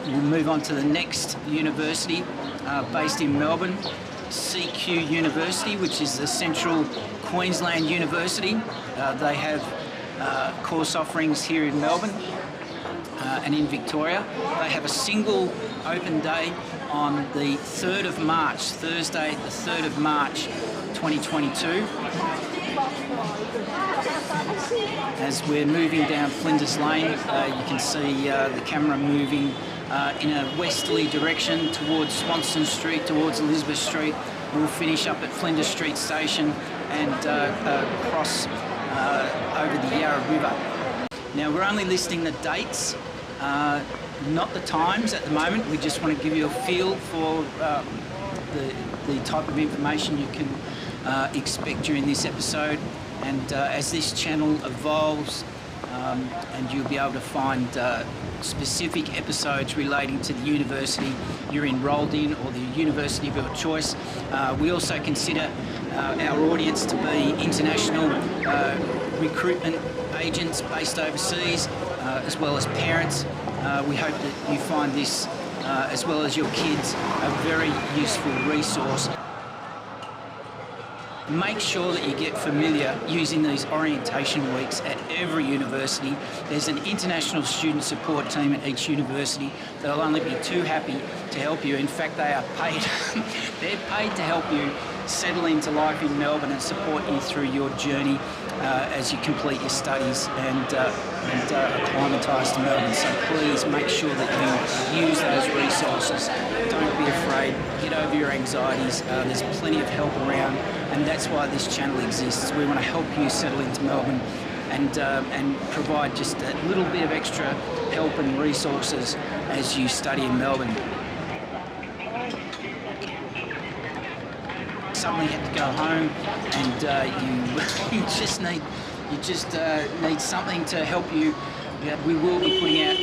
we'll move on to the next university based in Melbourne, CQUniversity, which is the Central Queensland University. They have course offerings here in Melbourne and in Victoria. They have a single open day on the 3rd of March, Thursday the 3rd of March 2022. As we're moving down Flinders Lane, you can see the camera moving in a westerly direction towards Swanston Street, towards Elizabeth Street. We'll finish up at Flinders Street Station and cross over the Yarra River. Now, we're only listing the dates, not the times at the moment. We just want to give you a feel for the type of information you can expect during this episode. And as this channel evolves, and you'll be able to find specific episodes relating to the university you're enrolled in or the university of your choice. We also consider our audience to be international recruitment agents based overseas, as well as parents. We hope that you find this, as well as your kids, a very useful resource. Make sure that you get familiar using these orientation weeks at every university. There's an international student support team at each university. They'll only be too happy to help you. In fact, they are paid. They're paid to help you settle into life in Melbourne and support you through your journey as you complete your studies and acclimatise to Melbourne. So please make sure that you use those resources. Don't be afraid. Get over your anxieties. There's plenty of help around, and that's why this channel exists. We want to help you settle into Melbourne and provide just a little bit of extra help and resources as you study in Melbourne. Suddenly had to go home, and you just need something to help you. We will be putting out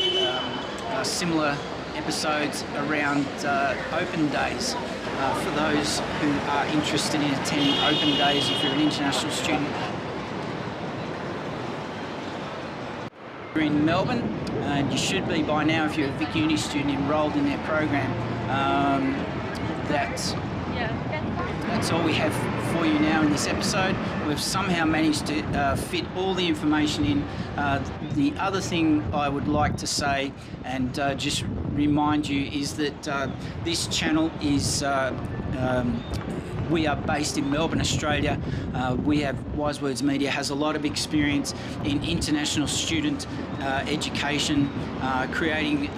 similar episodes around open days for those who are interested in attending open days. If you're an international student, you're in Melbourne, and you should be by now if you're a Vic Uni student enrolled in their program. That's all we have for you now in this episode. We've somehow managed to fit all the information in. The other thing I would like to say and just remind you is that this channel is we are based in Melbourne, Australia. Wise Words Media has a lot of experience in international student education, creating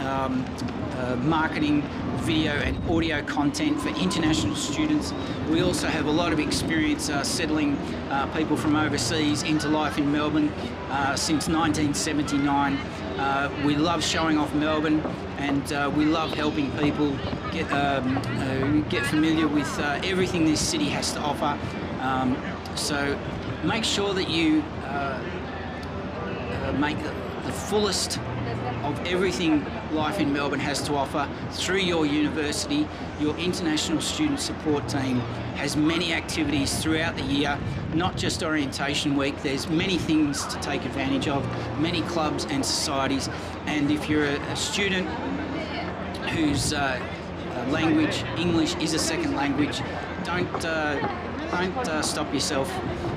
marketing, video and audio content for international students. We also have a lot of experience settling people from overseas into life in Melbourne since 1979. We love showing off Melbourne, and we love helping people get familiar with everything this city has to offer. So make sure that you make the fullest of everything life in Melbourne has to offer through your university. Your international student support team has many activities throughout the year, not just orientation week. There's many things to take advantage of, many clubs and societies. And if you're a student whose language, English, is a second language, don't stop yourself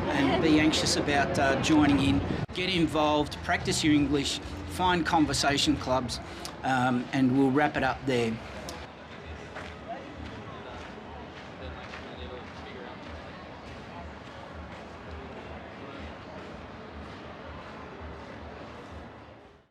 and be anxious about joining in. Get involved, practice your English, find conversation clubs, and we'll wrap it up there.